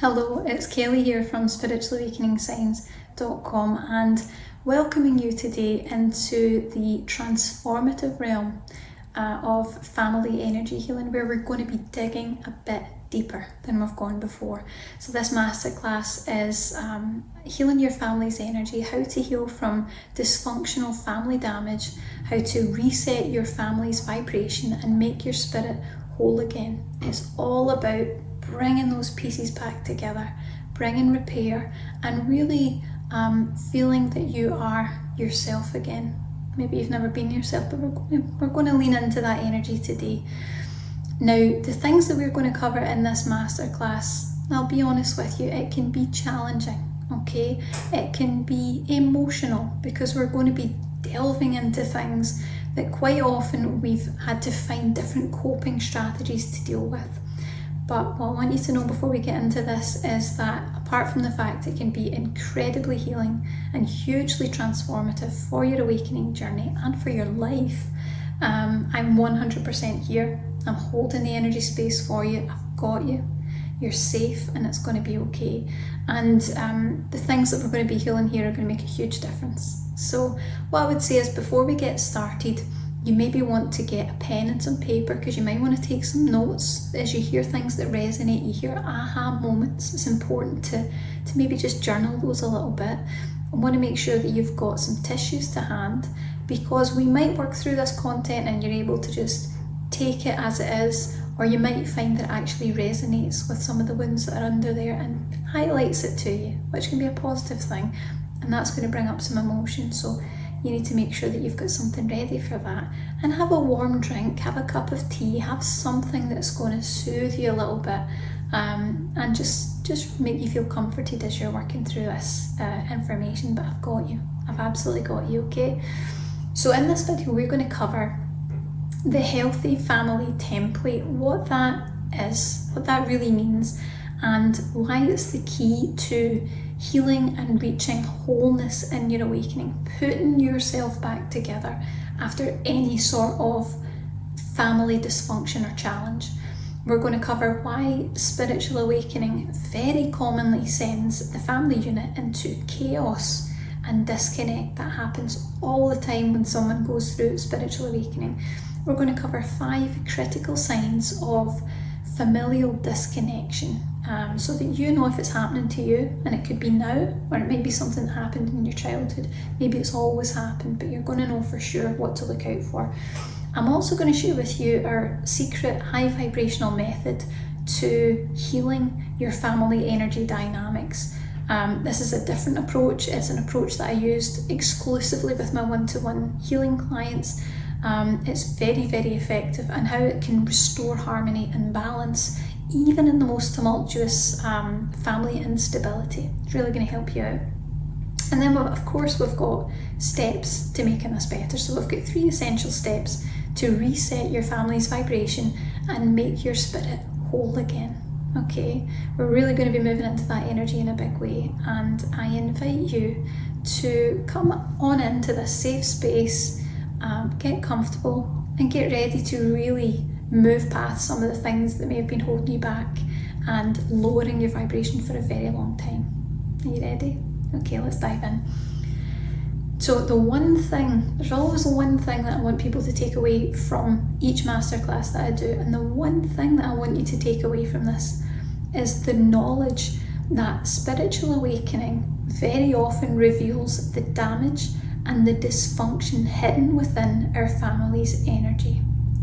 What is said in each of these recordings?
Hello, it's Kelly here from spiritualawakeningsigns.com and welcoming you today into the transformative realm of family energy healing, where we're going to be digging a bit deeper than we've gone before. So this masterclass is healing your family's energy, how to heal from dysfunctional family damage, how to reset your family's vibration and make your spirit whole again. It's all about bringing those pieces back together, bringing repair, and really feeling that you are yourself again. Maybe you've never been yourself, but we're going to lean into that energy today. Now, the things that we're going to cover in this masterclass, I'll be honest with you, it can be challenging, okay? It can be emotional because we're going to be delving into things that quite often we've had to find different coping strategies to deal with. But what I want you to know before we get into this is that apart from the fact it can be incredibly healing and hugely transformative for your awakening journey and for your life, I'm 100% here. I'm holding the energy space for you. I've got you. You're safe and it's going to be okay. And the things that we're going to be healing here are going to make a huge difference. So what I would say is, before we get started, you maybe want to get a pen and some paper, because you might want to take some notes as you hear things that resonate, you hear aha moments. It's important to maybe just journal those a little bit. I want to make sure that you've got some tissues to hand, because we might work through this content and you're able to just take it as it is, or you might find that it actually resonates with some of the wounds that are under there and highlights it to you, which can be a positive thing, and that's going to bring up some emotion. So you need to make sure that you've got something ready for that, and have a warm drink, have a cup of tea, have something that's going to soothe you a little bit, and just make you feel comforted as you're working through this information. But I've got you. I've absolutely got you, okay? So in this video, we're going to cover the healthy family template, what that is, what that really means, and why it's the key to healing and reaching wholeness in your awakening, putting yourself back together after any sort of family dysfunction or challenge. We're going to cover why spiritual awakening very commonly sends the family unit into chaos and disconnect. That happens all the time when someone goes through spiritual awakening. We're going to cover 5 critical signs of familial disconnection, so that you know if it's happening to you, and it could be now, or it might be something that happened in your childhood. Maybe it's always happened, but you're going to know for sure what to look out for. I'm also going to share with you our secret high vibrational method to healing your family energy dynamics. This is a different approach. It's an approach that I used exclusively with my one-to-one healing clients. It's very, very effective, and how it can restore harmony and balance even in the most tumultuous family instability. It's really going to help you out. And then of course we've got steps to making this better. So we've got 3 essential steps to reset your family's vibration and make your spirit whole again. Okay, we're really going to be moving into that energy in a big way, and I invite you to come on into this safe space, get comfortable and get ready to really move past some of the things that may have been holding you back and lowering your vibration for a very long time. Are you ready? Okay, let's dive in. So there's always one thing that I want people to take away from each masterclass that I do, and the one thing that I want you to take away from this is the knowledge that spiritual awakening very often reveals the damage and the dysfunction hidden within our family's energy.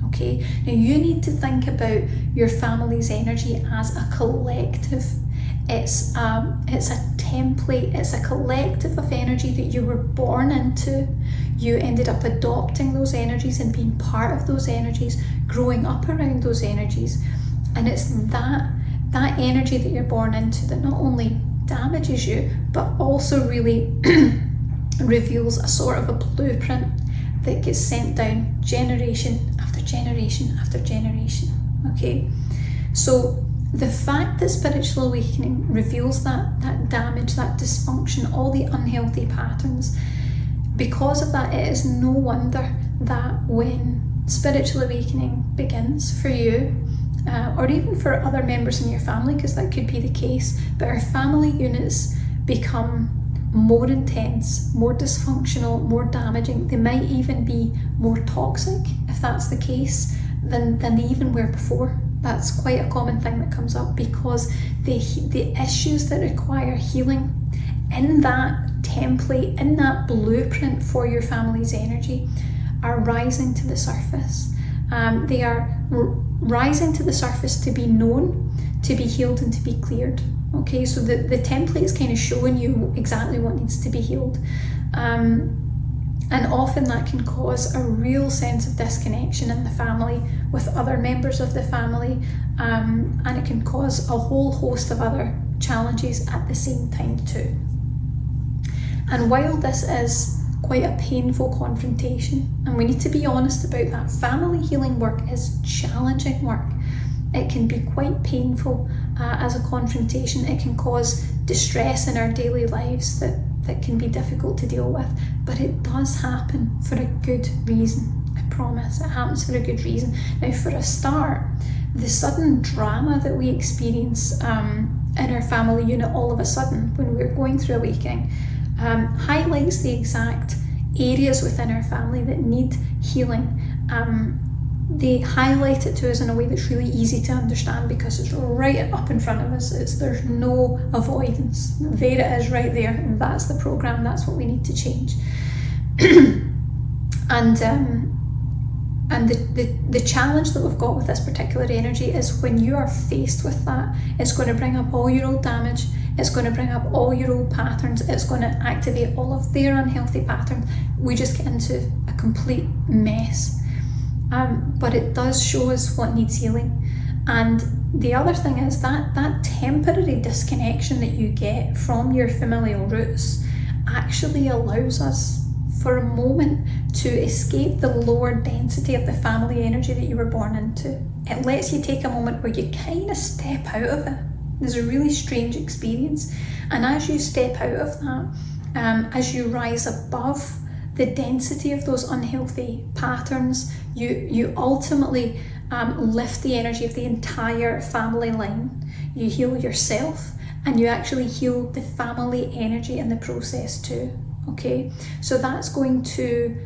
Okay, now you need to think about your family's energy as a collective. It's a template, it's a collective of energy that you were born into. You ended up adopting those energies and being part of those energies, growing up around those energies. And it's that energy that you're born into that not only damages you, but also really reveals a sort of a blueprint that gets sent down generation after generation after generation. Okay, so the fact that spiritual awakening reveals that damage, that dysfunction, all the unhealthy patterns, because of that, it is no wonder that when spiritual awakening begins for you, or even for other members in your family, because that could be the case, but our family units become more intense, more dysfunctional, more damaging. They might even be more toxic, if that's the case, than they even were before. That's quite a common thing that comes up, because the issues that require healing in that template, in that blueprint for your family's energy, are rising to the surface. They are rising to the surface to be known, to be healed, and to be cleared. Okay, so the template is kind of showing you exactly what needs to be healed. And often that can cause a real sense of disconnection in the family with other members of the family, and it can cause a whole host of other challenges at the same time too. And while this is quite a painful confrontation, and we need to be honest about that, family healing work is challenging work. It can be quite painful as a confrontation. It can cause distress in our daily lives that can be difficult to deal with, but it does happen for a good reason. I promise, it happens for a good reason. Now, for a start, the sudden drama that we experience in our family unit all of a sudden when we're going through awakening highlights the exact areas within our family that need healing. They highlight it to us in a way that's really easy to understand, because it's right up in front of us. There's no avoidance. There it is, right there. That's the program. That's what we need to change. And the challenge that we've got with this particular energy is when you are faced with that, it's going to bring up all your old damage. It's going to bring up all your old patterns. It's going to activate all of their unhealthy patterns. We just get into a complete mess. But it does show us what needs healing. And the other thing is that temporary disconnection that you get from your familial roots actually allows us for a moment to escape the lower density of the family energy that you were born into. It lets you take a moment where you kind of step out of it. There's a really strange experience. And as you step out of that, as you rise above the density of those unhealthy patterns, you ultimately lift the energy of the entire family line. You heal yourself, and you actually heal the family energy in the process too. Okay, so that's going to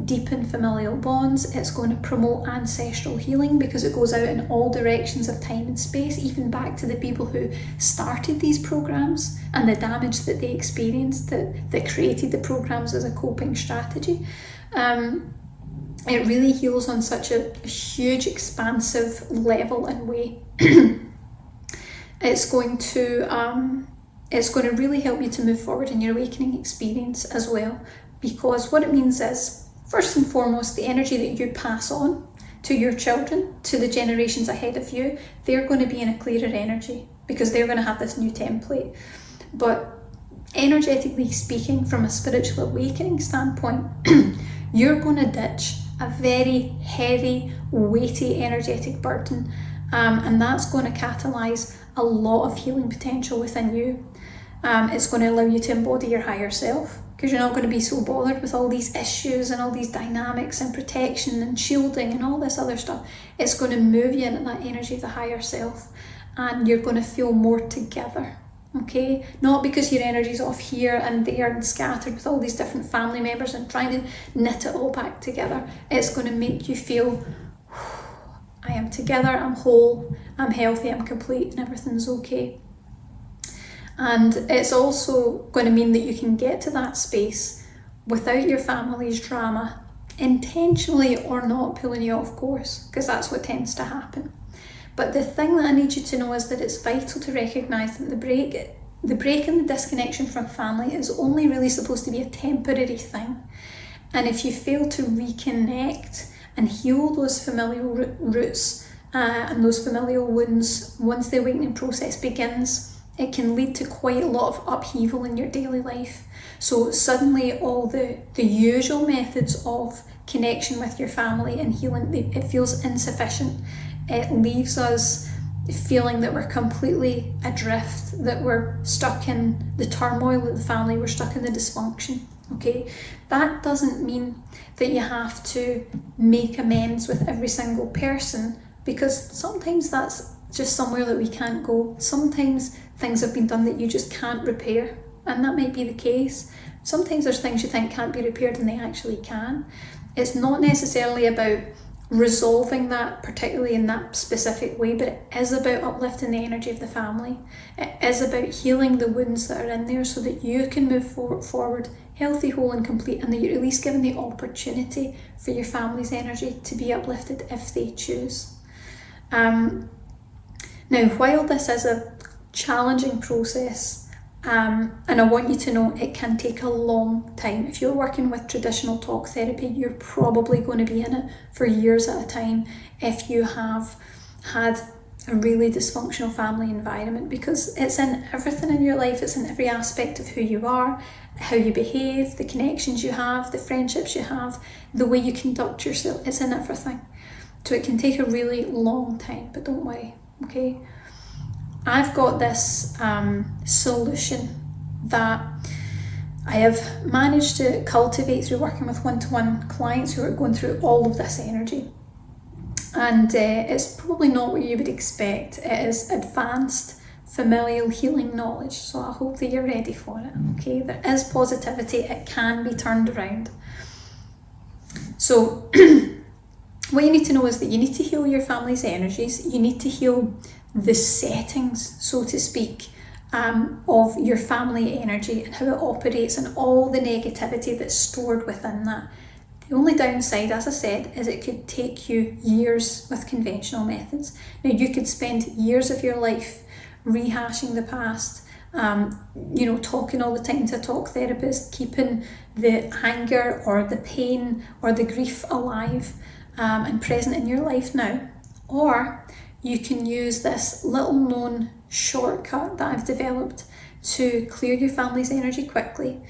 deepen familial bonds. It's going to promote ancestral healing, because it goes out in all directions of time and space, even back to the people who started these programs and the damage that they experienced that created the programs as a coping strategy. It really heals on such a huge, expansive level and way. It's going to really help you to move forward in your awakening experience as well, because what it means is, first and foremost, the energy that you pass on to your children, to the generations ahead of you, they're going to be in a clearer energy, because they're going to have this new template. But energetically speaking, from a spiritual awakening standpoint, you're going to ditch a very heavy, weighty energetic burden, and that's going to catalyze a lot of healing potential within you. It's going to allow you to embody your higher self, because you're not going to be so bothered with all these issues and all these dynamics and protection and shielding and all this other stuff. It's going to move you into that energy of the higher self, and you're going to feel more together. Okay, not because your energy's off here and there and scattered with all these different family members and trying to knit it all back together. It's going to make you feel, I am together, I'm whole, I'm healthy, I'm complete, and everything's okay. And it's also going to mean that you can get to that space without your family's drama, intentionally or not, pulling you off course, because that's what tends to happen. But the thing that I need you to know is that it's vital to recognise that the break and the disconnection from family is only really supposed to be a temporary thing. And if you fail to reconnect and heal those familial roots and those familial wounds, once the awakening process begins, it can lead to quite a lot of upheaval in your daily life. So suddenly all the usual methods of connection with your family and healing, it feels insufficient. It leaves us feeling that we're completely adrift, that we're stuck in the turmoil of the family, we're stuck in the dysfunction. Okay, that doesn't mean that you have to make amends with every single person, because sometimes that's just somewhere that we can't go. Sometimes things have been done that you just can't repair, and that might be the case. Sometimes there's things you think can't be repaired and they actually can. It's not necessarily about resolving that, particularly in that specific way, but it is about uplifting the energy of the family. It is about healing the wounds that are in there so that you can move forward healthy, whole and complete, and that you're at least given the opportunity for your family's energy to be uplifted if they choose. Now, while this is a challenging process, and I want you to know it can take a long time. If you're working with traditional talk therapy, you're probably going to be in it for years at a time if you have had a really dysfunctional family environment, because it's in everything in your life. It's in every aspect of who you are, how you behave, the connections you have, the friendships you have, the way you conduct yourself. It's in everything. So it can take a really long time, but don't worry, okay? I've got this solution that I have managed to cultivate through working with one-to-one clients who are going through all of this energy. And it's probably not what you would expect. It is advanced familial healing knowledge. So I hope that you're ready for it, okay? There is positivity. It can be turned around. So what you need to know is that you need to heal your family's energies. You need to heal the settings, so to speak, of your family energy and how it operates and all the negativity that's stored within that. The only downside, as I said, is it could take you years with conventional methods. Now, you could spend years of your life rehashing the past, talking all the time to a talk therapist, keeping the anger or the pain or the grief alive and present in your life now. Or you can use this little known shortcut that I've developed to clear your family's energy quickly.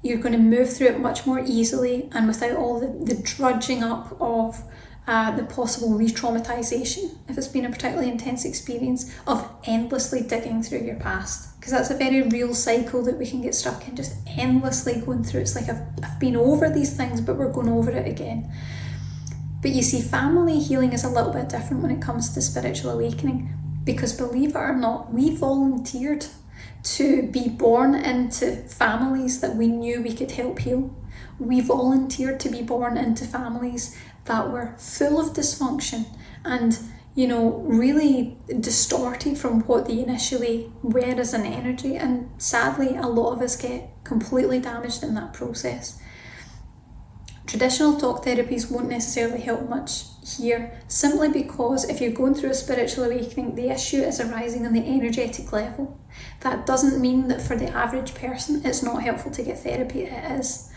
You're going to move through it much more easily and without all the drudging up of the possible re-traumatization, if it's been a particularly intense experience, of endlessly digging through your past. Because that's a very real cycle that we can get stuck in, just endlessly going through. It's like I've been over these things, but we're going over it again. But you see, family healing is a little bit different when it comes to spiritual awakening, because believe it or not, we volunteered to be born into families that we knew we could help heal. We volunteered to be born into families that were full of dysfunction and, really distorted from what they initially were as an energy. And sadly, a lot of us get completely damaged in that process. Traditional talk therapies won't necessarily help much here, simply because if you're going through a spiritual awakening, the issue is arising on the energetic level. That doesn't mean that for the average person it's not helpful to get therapy. It is.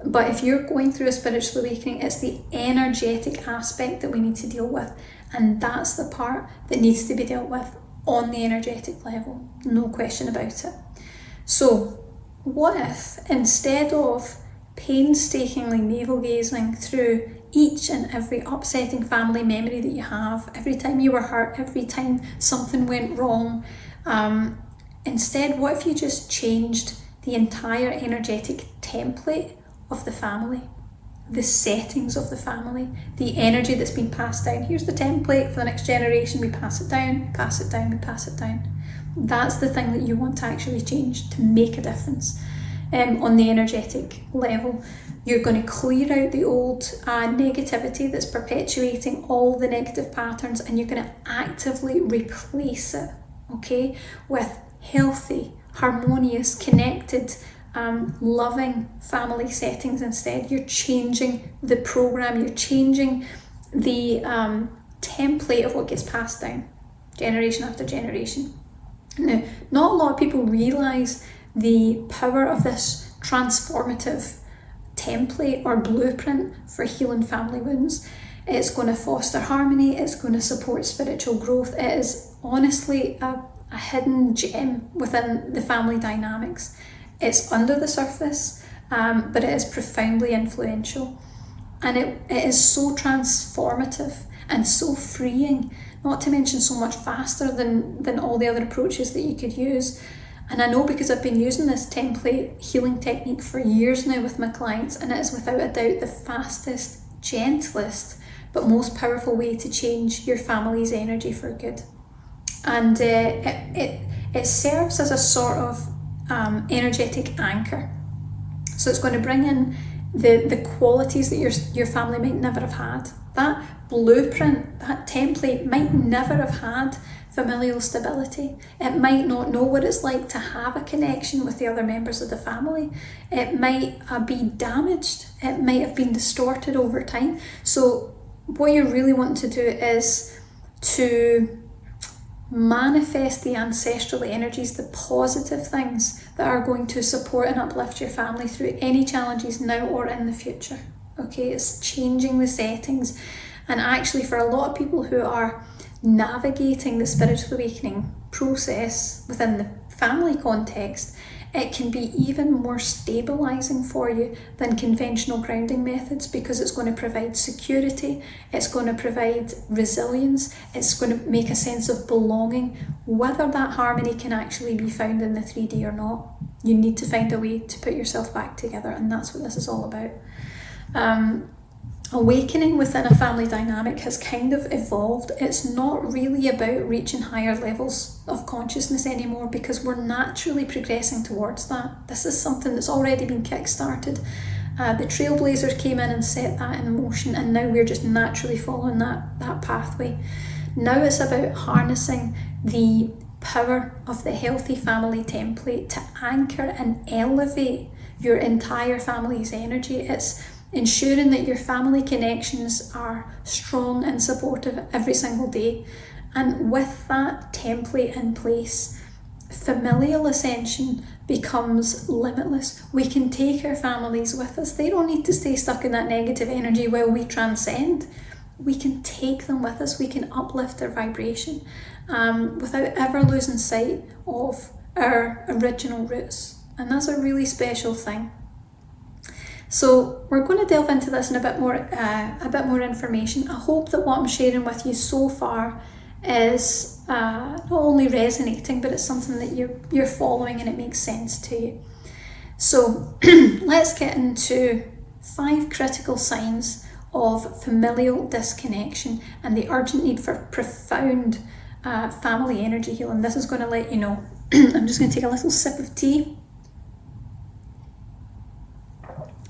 But if you're going through a spiritual awakening, it's the energetic aspect that we need to deal with, and that's the part that needs to be dealt with on the energetic level, no question about it. So what if, instead of painstakingly navel-gazing through each and every upsetting family memory that you have, every time you were hurt, every time something went wrong, instead, what if you just changed the entire energetic template of the family, the settings of the family, the energy that's been passed down? Here's the template for the next generation. We pass it down, we pass it down, we pass it down. That's the thing that you want to actually change to make a difference. On the energetic level, you're going to clear out the old negativity that's perpetuating all the negative patterns, and you're going to actively replace it, okay, with healthy, harmonious, connected, loving family settings instead. You're changing the program, you're changing the template of what gets passed down generation after generation. Now, not a lot of people realise the power of this transformative template or blueprint for healing family wounds. It's going to foster harmony, it's going to support spiritual growth. It is honestly a hidden gem within the family dynamics. It's under the surface, but it is profoundly influential. And it is so transformative and so freeing, not to mention so much faster than all the other approaches that you could use. And I know, because I've been using this template healing technique for years now with my clients, and it is without a doubt the fastest, gentlest, but most powerful way to change your family's energy for good. And it serves as a sort of energetic anchor. So it's going to bring in the qualities that your family might never have had. That blueprint, that template might never have had familial stability. It might not know what it's like to have a connection with the other members of the family. It might be damaged. It might have been distorted over time. So what you're really wanting to do is to manifest the ancestral energies, the positive things that are going to support and uplift your family through any challenges now or in the future. Okay, it's changing the settings. And actually, for a lot of people who are navigating the spiritual awakening process within the family context, it can be even more stabilizing for you than conventional grounding methods, because it's going to provide security, it's going to provide resilience, it's going to make a sense of belonging. Whether that harmony can actually be found in the 3D or not, you need to find a way to put yourself back together, and that's what this is all about. Awakening within a family dynamic has kind of evolved. It's not really about reaching higher levels of consciousness anymore, because we're naturally progressing towards that. This is something that's already been kick-started. The trailblazers came in and set that in motion, and now we're just naturally following that pathway. Now it's about harnessing the power of the healthy family template to anchor and elevate your entire family's energy. It's ensuring that your family connections are strong and supportive every single day. And with that template in place, familial ascension becomes limitless. We can take our families with us. They don't need to stay stuck in that negative energy while we transcend. We can take them with us. We can uplift their vibration without ever losing sight of our original roots. And that's a really special thing. So we're going to delve into this in a bit more information. I hope that what I'm sharing with you so far is not only resonating, but it's something that you're following and it makes sense to you. So let's get into 5 critical signs of familial disconnection and the urgent need for profound family energy healing. This is going to let you know. I'm just going to take a little sip of tea,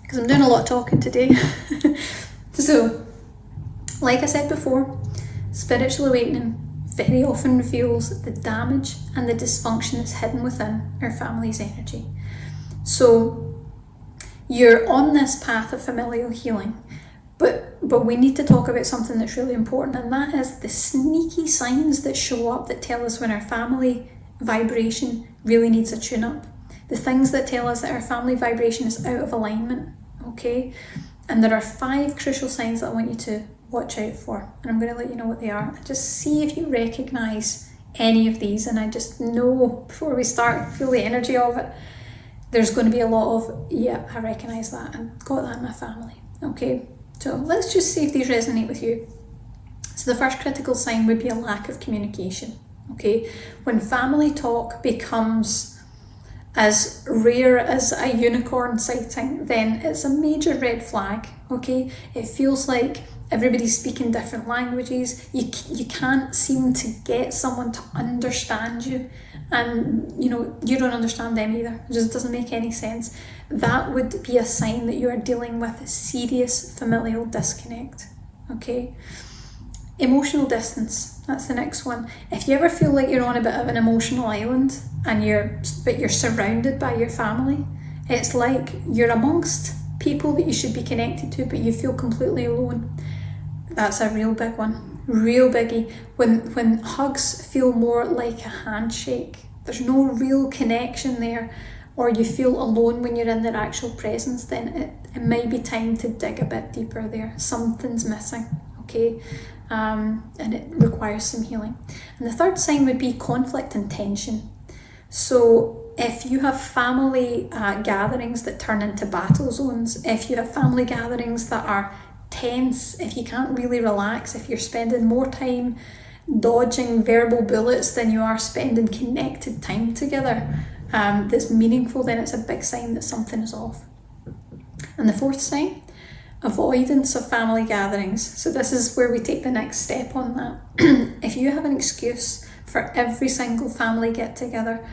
because I'm doing a lot of talking today. So, like I said before, spiritual awakening very often reveals the damage and the dysfunction that's hidden within our family's energy. So, you're on this path of familial healing, but we need to talk about something that's really important, and that is the sneaky signs that show up that tell us when our family vibration really needs a tune-up. The things that tell us that our family vibration is out of alignment. Okay, and there are 5 crucial signs that I want you to watch out for, and I'm going to let you know what they are. Just see if you recognise any of these, and I just know before we start, feel the energy of it, there's going to be a lot of, yeah, I recognise that, I've got that in my family. Okay, so let's just see if these resonate with you. So the first critical sign would be a lack of communication. Okay, when family talk becomes as rare as a unicorn sighting, then it's a major red flag. Okay, it feels like everybody's speaking different languages. You can't seem to get someone to understand you, and you don't understand them either. It just doesn't make any sense. That would be a sign that you are dealing with serious familial disconnect. Okay, emotional distance, that's the next one. If you ever feel like you're on a bit of an emotional island and you're surrounded by your family, it's like you're amongst people that you should be connected to, but you feel completely alone. That's a real big one, real biggie. When hugs feel more like a handshake, there's no real connection there, or you feel alone when you're in their actual presence, then it might be time to dig a bit deeper there. Something's missing. Okay, and it requires some healing. And the third sign would be conflict and tension. So if you have family gatherings that turn into battle zones, if you have family gatherings that are tense, if you can't really relax, if you're spending more time dodging verbal bullets than you are spending connected time together that's meaningful, then it's a big sign that something is off. And the fourth sign Avoidance of family gatherings. So this is where we take the next step on that. If you have an excuse for every single family get together,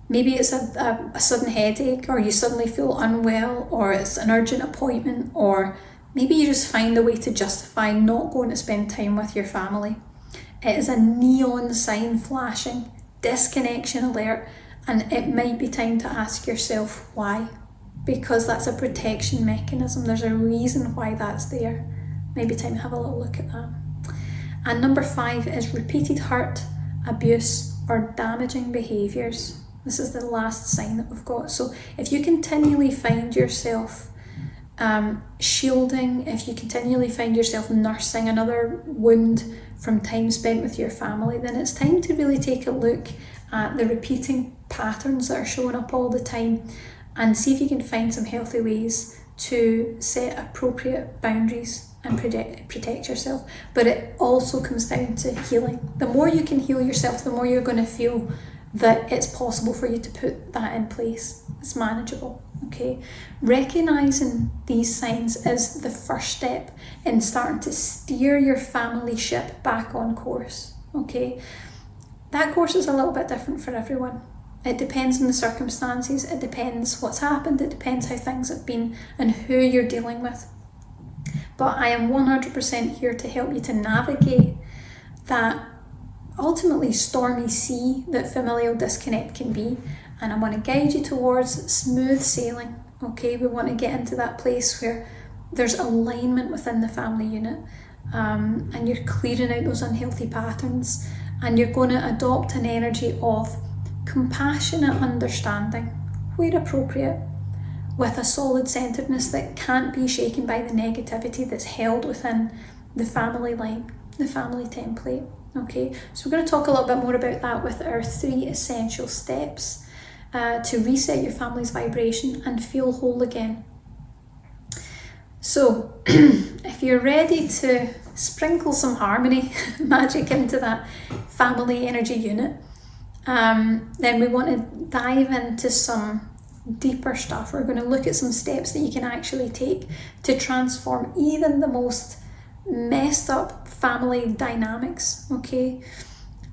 maybe it's a sudden headache, or you suddenly feel unwell, or it's an urgent appointment, or maybe you just find a way to justify not going to spend time with your family. It is a neon sign flashing, disconnection alert, and it might be time to ask yourself why. Because that's a protection mechanism. There's a reason why that's there. Maybe time to have a little look at that. And number 5 is repeated hurt, abuse, or damaging behaviours. This is the last sign that we've got. So if you continually find yourself shielding, if you continually find yourself nursing another wound from time spent with your family, then it's time to really take a look at the repeating patterns that are showing up all the time, and see if you can find some healthy ways to set appropriate boundaries and protect yourself. But it also comes down to healing. The more you can heal yourself, the more you're going to feel that it's possible for you to put that in place. It's manageable, okay? Recognizing these signs is the first step in starting to steer your family ship back on course, okay? That course is a little bit different for everyone. It depends on the circumstances, it depends what's happened, it depends how things have been and who you're dealing with. But I am 100% here to help you to navigate that ultimately stormy sea that familial disconnect can be, and I want to guide you towards smooth sailing, okay? We want to get into that place where there's alignment within the family unit, and you're clearing out those unhealthy patterns, and you're going to adopt an energy of compassionate understanding, where appropriate, with a solid centeredness that can't be shaken by the negativity that's held within the family line, the family template. Okay, so we're going to talk a little bit more about that with our 3 essential steps to reset your family's vibration and feel whole again. So if you're ready to sprinkle some harmony magic into that family energy unit, then we want to dive into some deeper stuff. We're going to look at some steps that you can actually take to transform even the most messed up family dynamics, okay?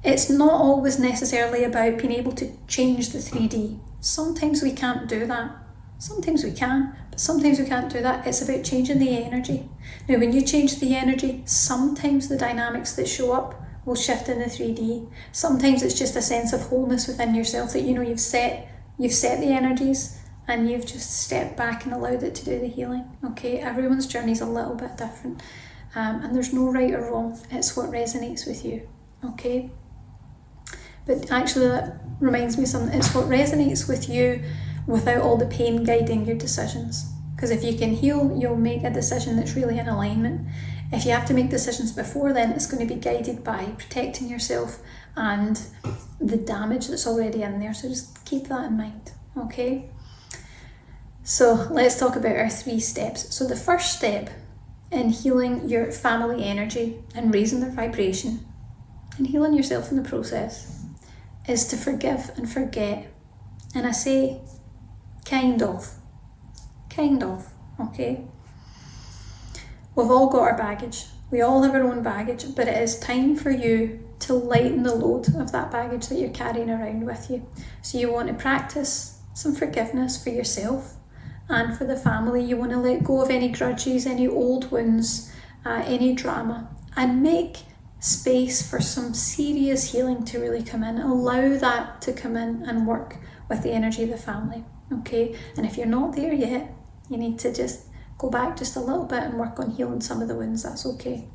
It's not always necessarily about being able to change the 3D. Sometimes we can't do that. Sometimes we can, but sometimes we can't do that. It's about changing the energy. Now, when you change the energy, sometimes the dynamics that show up will shift in the 3D. Sometimes it's just a sense of wholeness within yourself that you've set the energies and you've just stepped back and allowed it to do the healing. Okay, everyone's journey is a little bit different, and there's no right or wrong. It's what resonates with you. Okay, but actually that reminds me of something. It's what resonates with you without all the pain guiding your decisions. Because if you can heal, you'll make a decision that's really in alignment. If you have to make decisions before then, it's going to be guided by protecting yourself and the damage that's already in there. So just keep that in mind, okay? So let's talk about our 3 steps. So the first step in healing your family energy and raising their vibration and healing yourself in the process is to forgive and forget. And I say kind of, okay? We've all got our baggage. We all have our own baggage, but it is time for you to lighten the load of that baggage that you're carrying around with you. So you want to practice some forgiveness for yourself and for the family. You want to let go of any grudges, any old wounds, any drama, and make space for some serious healing to really come in. Allow that to come in and work with the energy of the family, okay? And if you're not there yet, you need to just go back just a little bit and work on healing some of the wounds. That's okay.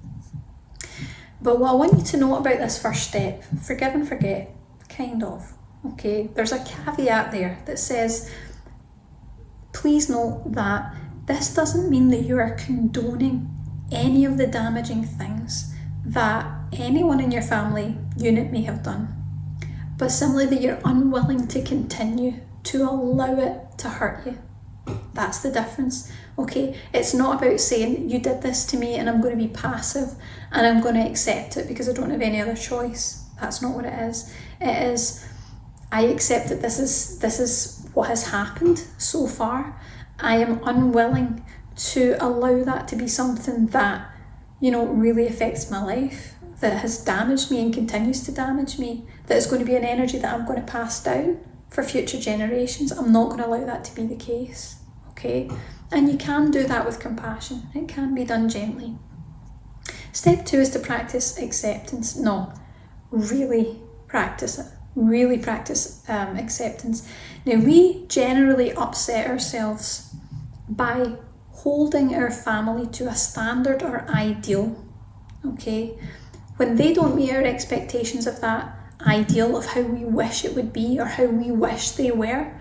But what I want you to know about this first step, forgive and forget, kind of, okay? There's a caveat there that says, please note that this doesn't mean that you are condoning any of the damaging things that anyone in your family unit may have done, but simply that you're unwilling to continue to allow it to hurt you. That's the difference, okay? It's not about saying you did this to me and I'm going to be passive and I'm going to accept it because I don't have any other choice. That's not what it is. It is, I accept that this is what has happened so far. I am unwilling to allow that to be something that, you know, really affects my life, that has damaged me and continues to damage me, that is going to be an energy that I'm going to pass down for future generations. I'm not going to allow that to be the case, okay? And you can do that with compassion. It can be done gently. Step 2 is to practice acceptance. No, really practice it. Really practice acceptance. Now, we generally upset ourselves by holding our family to a standard or ideal, okay? When they don't meet our expectations of that ideal of how we wish it would be or how we wish they were,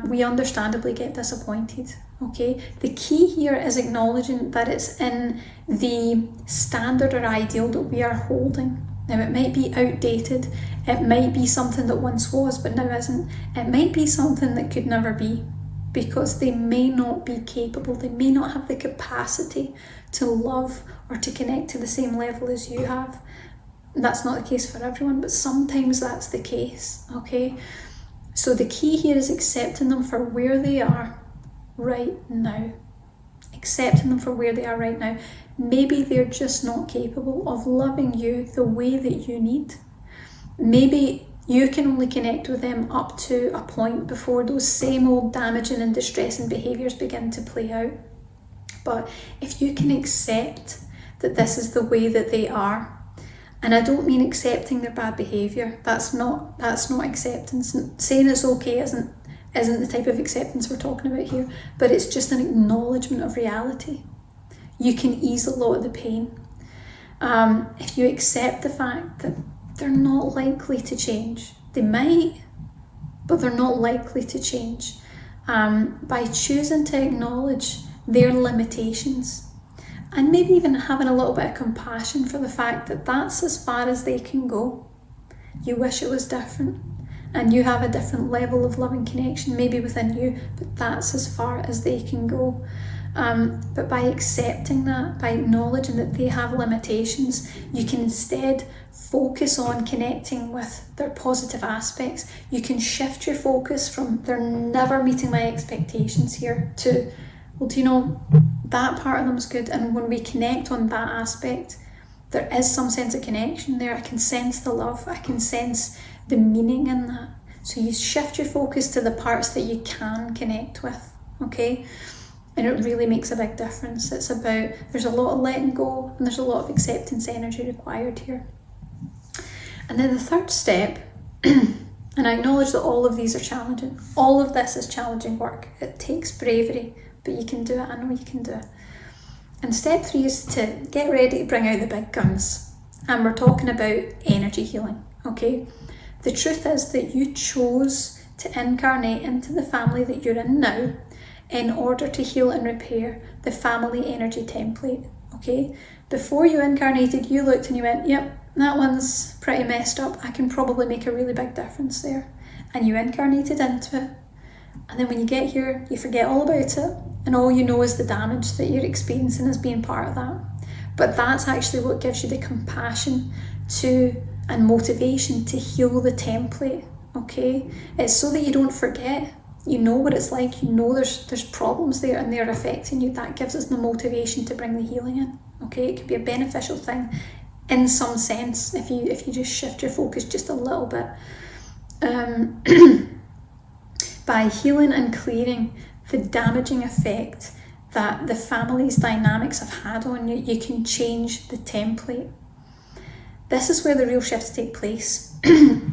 we understandably get disappointed, okay? The key here is acknowledging that it's in the standard or ideal that we are holding. Now, it might be outdated, it might be something that once was but now isn't, it might be something that could never be, because they may not be capable, they may not have the capacity to love or to connect to the same level as you have. That's not the case for everyone, but sometimes that's the case, okay? So the key here is accepting them for where they are right now. Accepting them for where they are right now. Maybe they're just not capable of loving you the way that you need. Maybe you can only connect with them up to a point before those same old damaging and distressing behaviours begin to play out. But if you can accept that this is the way that they are, and I don't mean accepting their bad behaviour, that's not acceptance. Saying it's okay isn't the type of acceptance we're talking about here, but it's just an acknowledgement of reality. You can ease a lot of the pain. If you accept the fact that they're not likely to change. They might, but they're not likely to change. By choosing to acknowledge their limitations, and maybe even having a little bit of compassion for the fact that that's as far as they can go. You wish it was different, and you have a different level of love and connection maybe within you, but that's as far as they can go. But by accepting that, by acknowledging that they have limitations, you can instead focus on connecting with their positive aspects. You can shift your focus from they're never meeting my expectations here to, well, do you know, that part of them is good, and when we connect on that aspect, there is some sense of connection there. I can sense the love, I can sense the meaning in that. So you shift your focus to the parts that you can connect with, okay? And it really makes a big difference. It's about, there's a lot of letting go and there's a lot of acceptance energy required here. And then the third step, and I acknowledge that all of these are challenging. All of this is challenging work. It takes bravery, but you can do it. I know you can do it. And step 3 is to get ready to bring out the big guns. And we're talking about energy healing, okay? The truth is that you chose to incarnate into the family that you're in now in order to heal and repair the family energy template, okay? Before you incarnated, you looked and you went, yep, that one's pretty messed up. I can probably make a really big difference there. And you incarnated into it. And then when you get here, you forget all about it. And all you know is the damage that you're experiencing as being part of that. But that's actually what gives you the compassion to and motivation to heal the template, okay? It's so that you don't forget. You know what it's like, you know there's problems there and they're affecting you. That gives us the motivation to bring the healing in, okay? It could be a beneficial thing in some sense if you just shift your focus just a little bit. By healing and clearing the damaging effect that the family's dynamics have had on you, you can change the template. This is where the real shifts take place.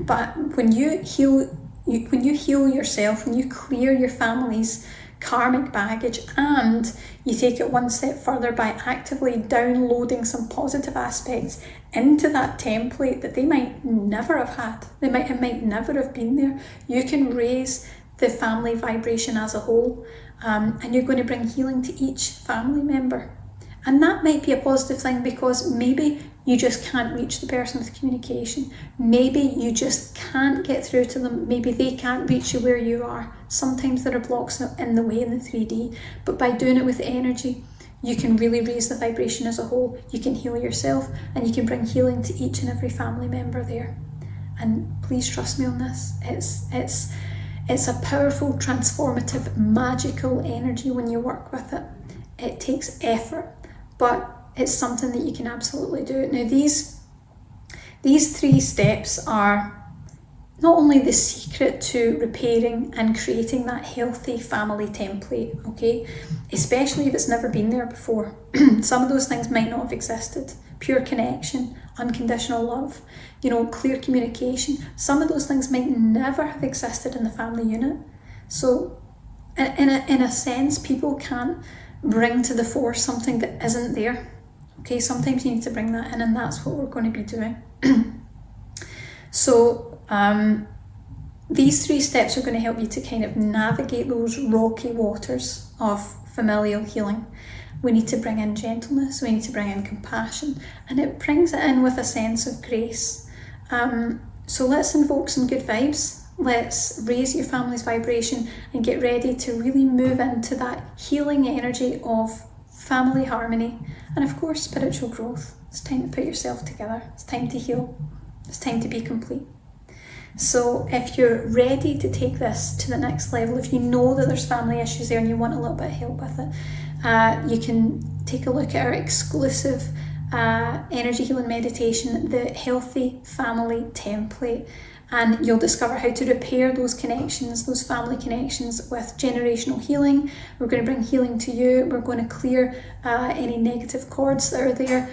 But when you heal yourself, when you clear your family's karmic baggage and you take it one step further by actively downloading some positive aspects into that template that they might never have had, it might never have been there, you can raise the family vibration as a whole, and you're going to bring healing to each family member. And that might be a positive thing because maybe you just can't reach the person with communication. Maybe you just can't get through to them. Maybe they can't reach you where you are. Sometimes there are blocks in the way in the 3D, but by doing it with energy, you can really raise the vibration as a whole. You can heal yourself and you can bring healing to each and every family member there. And please trust me on this. It's a powerful, transformative, magical energy when you work with it. It takes effort, but it's something that you can absolutely do. Now, these 3 steps are not only the secret to repairing and creating that healthy family template, okay? Especially if it's never been there before. Some of those things might not have existed. Pure connection, unconditional love, clear communication. Some of those things might never have existed in the family unit. So in a sense, people can't bring to the fore something that isn't there. Okay, sometimes you need to bring that in, and that's what we're going to be doing. So these 3 steps are going to help you to kind of navigate those rocky waters of familial healing. We need to bring in gentleness, we need to bring in compassion, and it brings it in with a sense of grace. So let's invoke some good vibes. Let's raise your family's vibration and get ready to really move into that healing energy of family harmony and, of course, spiritual growth. It's time to put yourself together. It's time to heal. It's time to be complete. So if you're ready to take this to the next level, if you know that there's family issues there and you want a little bit of help with it, you can take a look at our exclusive energy healing meditation, the Healthy Family Template, and you'll discover how to repair those connections, those family connections, with generational healing. We're going to bring healing to you. We're going to clear any negative cords that are there.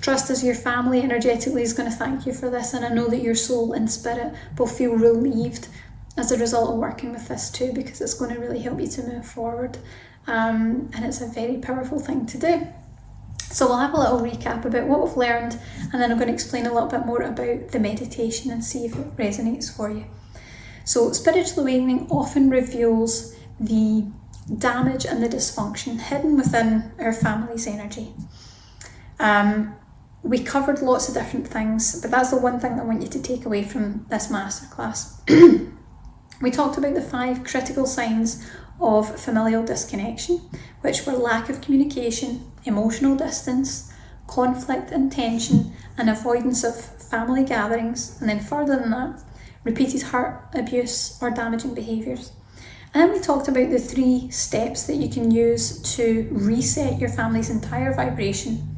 Trust us, your family energetically is going to thank you for this, and I know that your soul and spirit will feel relieved as a result of working with this too, because it's going to really help you to move forward, and it's a very powerful thing to do. So we'll have a little recap about what we've learned, and then I'm going to explain a little bit more about the meditation and see if it resonates for you. So spiritual awakening often reveals the damage and the dysfunction hidden within our family's energy. We covered lots of different things, but that's the one thing I want you to take away from this masterclass. We talked about the 5 critical signs of familial disconnection, which were lack of communication, emotional distance, conflict and tension, and avoidance of family gatherings, and then further than that, repeated hurt, abuse, or damaging behaviours. And then we talked about the 3 steps that you can use to reset your family's entire vibration,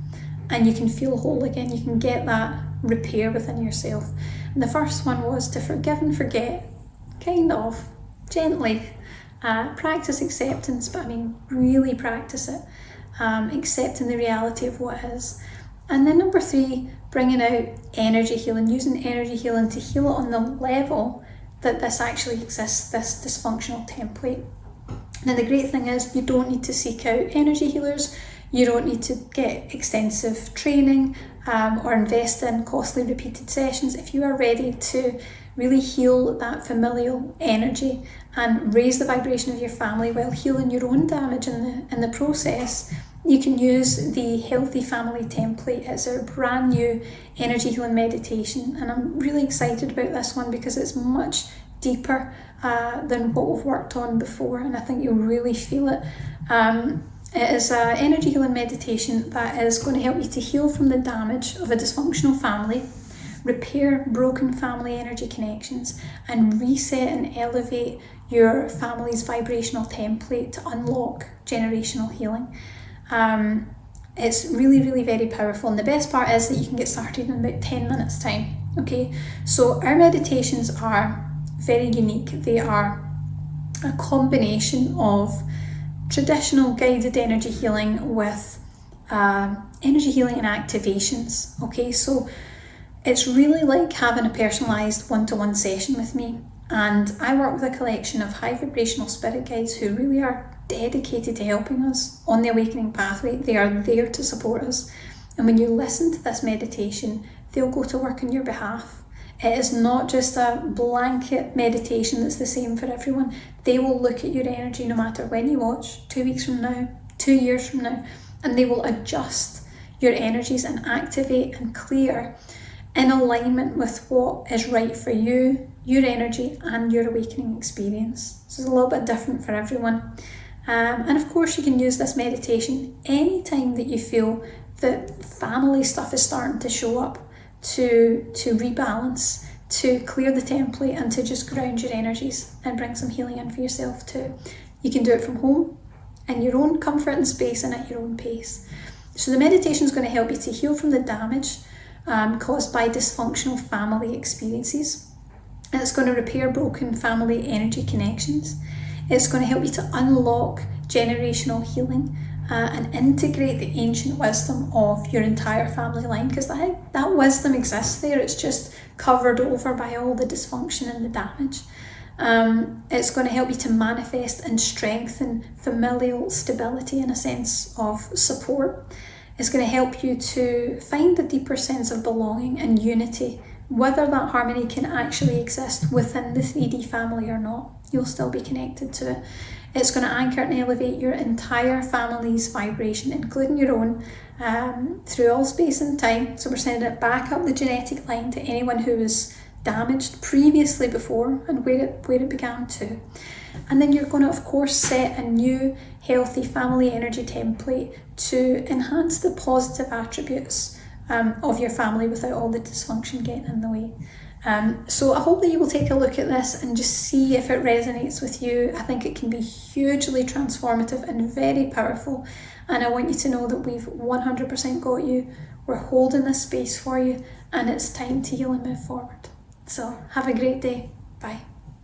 and you can feel whole again. You can get that repair within yourself. And the first one was to forgive and forget, kind of, gently. Practice acceptance, but really practice it. Accepting the reality of what is. And then number 3, bringing out energy healing, using energy healing to heal it on the level that this actually exists, this dysfunctional template. Now the great thing is, you don't need to seek out energy healers. You don't need to get extensive training or invest in costly repeated sessions. If you are ready to really heal that familial energy and raise the vibration of your family while healing your own damage in the process, you can use the Healthy Family Template. It's our brand new energy healing meditation, and I'm really excited about this one because it's much deeper than what we've worked on before, and I think you'll really feel it. It is an energy healing meditation that is going to help you to heal from the damage of a dysfunctional family, repair broken family energy connections, and reset and elevate your family's vibrational template to unlock generational healing. It's really, really very powerful, and the best part is that you can get started in about 10 minutes time. Okay, so our meditations are very unique. They are a combination of traditional guided energy healing with energy healing and activations. Okay, so it's really like having a personalised one-to-one session with me, and I work with a collection of high vibrational spirit guides who really are dedicated to helping us on the awakening pathway. They are there to support us, and when you listen to this meditation, they'll go to work on your behalf. It is not just a blanket meditation that's the same for everyone. They will look at your energy no matter when you watch, 2 weeks from now, 2 years from now, and they will adjust your energies and activate and clear in alignment with what is right for you, your energy, and your awakening experience. So it's a little bit different for everyone. And of course, you can use this meditation anytime that you feel that family stuff is starting to show up, to rebalance, to clear the template and to just ground your energies and bring some healing in for yourself too. You can do it from home, in your own comfort and space and at your own pace. So the meditation is going to help you to heal from the damage caused by dysfunctional family experiences. It's going to repair broken family energy connections. It's going to help you to unlock generational healing and integrate the ancient wisdom of your entire family line, because that wisdom exists there. It's just covered over by all the dysfunction and the damage. It's going to help you to manifest and strengthen familial stability and a sense of support. It's going to help you to find a deeper sense of belonging and unity, whether that harmony can actually exist within the 3D family or not. You'll still be connected to it. It's going to anchor and elevate your entire family's vibration, including your own, through all space and time. So we're sending it back up the genetic line to anyone who was damaged previously before and where it began to. And then you're going to, of course, set a new healthy family energy template to enhance the positive attributes of your family without all the dysfunction getting in the way. So I hope that you will take a look at this and just see if it resonates with you. I think it can be hugely transformative and very powerful. And I want you to know that we've 100% got you. We're holding this space for you, and it's time to heal and move forward. So have a great day. Bye.